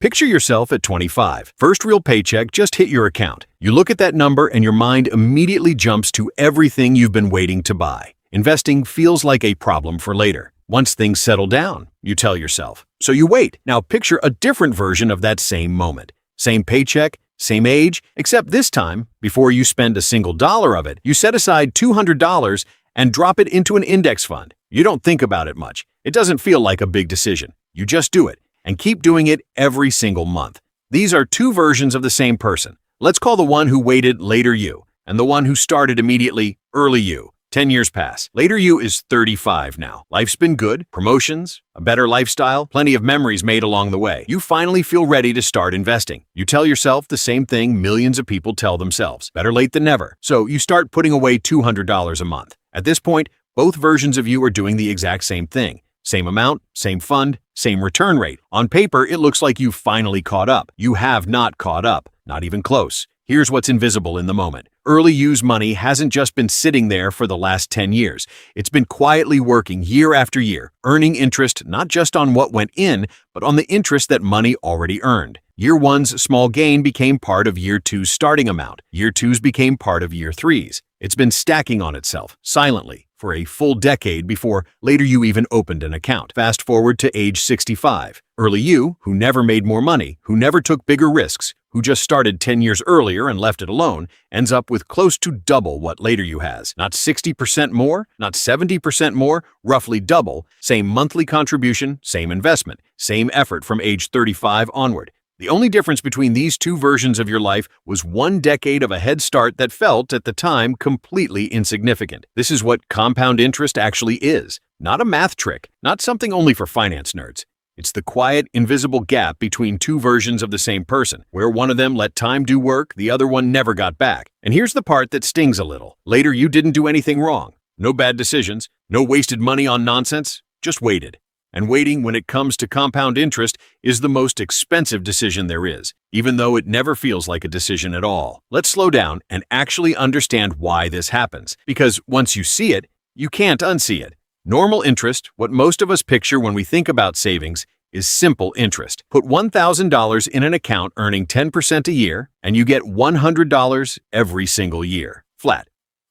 Picture yourself at 25. First real paycheck just hit your account. You look at that number and your mind immediately jumps to everything you've been waiting to buy. Investing feels like a problem for later. Once things settle down, you tell yourself. So you wait. Now picture a different version of that same moment. Same paycheck, same age, except this time, before you spend a single dollar of it, you set aside $200 and drop it into an index fund. You don't think about it much. It doesn't feel like a big decision. You just do it. And keep doing it every single month. These are two versions of the same person. Let's call the one who waited later you, and the one who started immediately early you. 10 years pass. Later you is 35 now. Life's been good, promotions, a better lifestyle, plenty of memories made along the way. You finally feel ready to start investing. You tell yourself the same thing millions of people tell themselves. Better late than never. So you start putting away $200 a month. At this point, both versions of you are doing the exact same thing. Same amount, same fund, same return rate. On paper, it looks like you've finally caught up. You have not caught up, not even close. Here's what's invisible in the moment. Early you's money hasn't just been sitting there for the last 10 years. It's been quietly working year after year, earning interest not just on what went in, but on the interest that money already earned. Year one's small gain became part of year two's starting amount. Year two's became part of year three's. It's been stacking on itself, silently, for a full decade before later you even opened an account. Fast forward to age 65. Early you, who never made more money, who never took bigger risks, who just started 10 years earlier and left it alone, ends up with close to double what later you has. Not 60% more, not 70% more, roughly double. Same monthly contribution, same investment, same effort from age 35 onward. The only difference between these two versions of your life was 1 decade of a head start that felt, at the time, completely insignificant. This is what compound interest actually is. Not a math trick, not something only for finance nerds. It's the quiet, invisible gap between two versions of the same person, where one of them let time do work, the other one never got back. And here's the part that stings a little. Later, you didn't do anything wrong. No bad decisions, no wasted money on nonsense, just waited. And waiting, when it comes to compound interest, is the most expensive decision there is, even though it never feels like a decision at all. Let's slow down and actually understand why this happens, because once you see it, you can't unsee it. Normal interest, what most of us picture when we think about savings, is simple interest. Put $1,000 in an account earning 10% a year, and you get $100 every single year. Flat.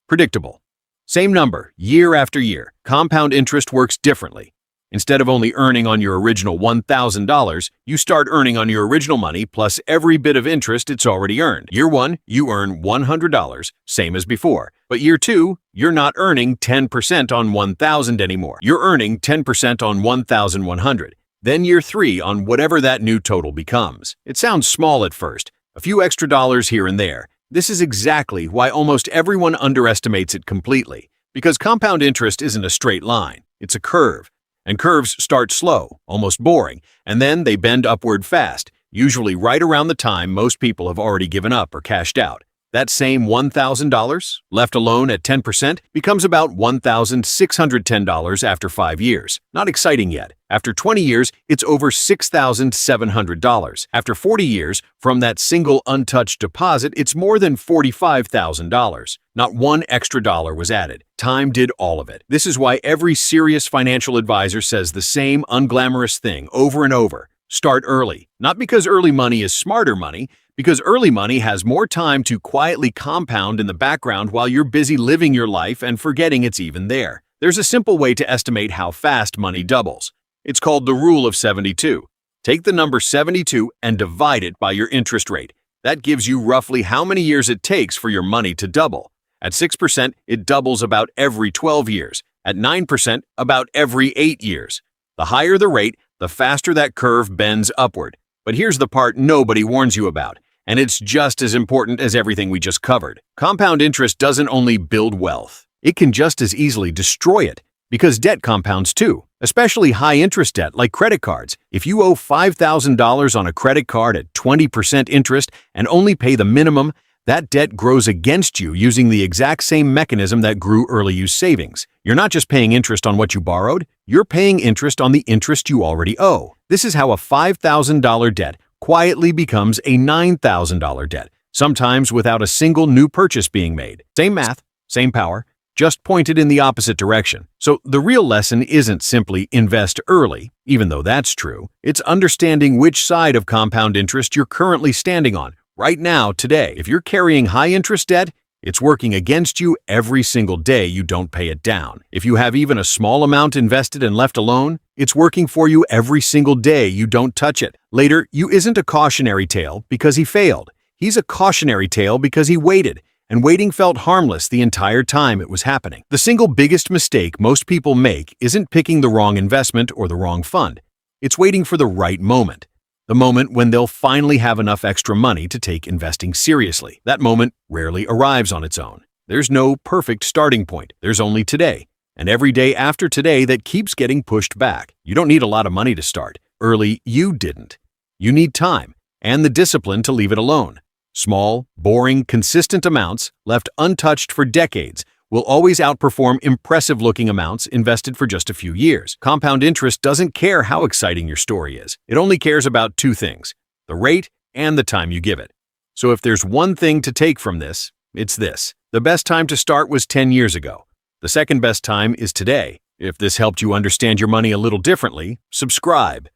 Predictable. Same number, year after year. Compound interest works differently. Instead of only earning on your original $1,000, you start earning on your original money plus every bit of interest it's already earned. Year one, you earn $100, same as before. But year two, you're not earning 10% on $1,000 anymore. You're earning 10% on $1,100. Then year three on whatever that new total becomes. It sounds small at first, a few extra dollars here and there. This is exactly why almost everyone underestimates it completely. Because compound interest isn't a straight line, it's a curve. And curves start slow, almost boring, and then they bend upward fast, usually right around the time most people have already given up or cashed out. That same $1,000, left alone at 10%, becomes about $1,610 after 5 years. Not exciting yet. After 20 years, it's over $6,700. After 40 years, from that single untouched deposit, it's more than $45,000. Not one extra dollar was added. Time did all of it. This is why every serious financial advisor says the same unglamorous thing over and over. Start early. Not because early money is smarter money, because early money has more time to quietly compound in the background while you're busy living your life and forgetting it's even there. There's a simple way to estimate how fast money doubles. It's called the rule of 72. Take the number 72 and divide it by your interest rate. That gives you roughly how many years it takes for your money to double. At 6%, it doubles about every 12 years. At 9%, about every 8 years. The higher the rate, the faster that curve bends upward. But here's the part nobody warns you about, and it's just as important as everything we just covered. Compound interest doesn't only build wealth, it can just as easily destroy it, because debt compounds too, especially high-interest debt like credit cards. If you owe $5,000 on a credit card at 20% interest and only pay the minimum, that debt grows against you using the exact same mechanism that grew early use savings. You're not just paying interest on what you borrowed, you're paying interest on the interest you already owe. This is how a $5,000 debt quietly becomes a $9,000 debt, sometimes without a single new purchase being made. Same math, same power, just pointed in the opposite direction. So the real lesson isn't simply invest early, even though that's true. It's understanding which side of compound interest you're currently standing on, right now, today. If you're carrying high-interest debt, it's working against you every single day you don't pay it down. If you have even a small amount invested and left alone, it's working for you every single day you don't touch it. Later, you isn't a cautionary tale because he failed. He's a cautionary tale because he waited, and waiting felt harmless the entire time it was happening. The single biggest mistake most people make isn't picking the wrong investment or the wrong fund. It's waiting for the right moment. The moment when they'll finally have enough extra money to take investing seriously. That moment rarely arrives on its own. There's no perfect starting point. There's only today, and every day after today that keeps getting pushed back. You don't need a lot of money to start. Early, you didn't. You need time and the discipline to leave it alone. Small, boring, consistent amounts left untouched for decades will always outperform impressive-looking amounts invested for just a few years. Compound interest doesn't care how exciting your story is. It only cares about two things: the rate and the time you give it. So if there's one thing to take from this, it's this. The best time to start was 10 years ago. The second best time is today. If this helped you understand your money a little differently, subscribe.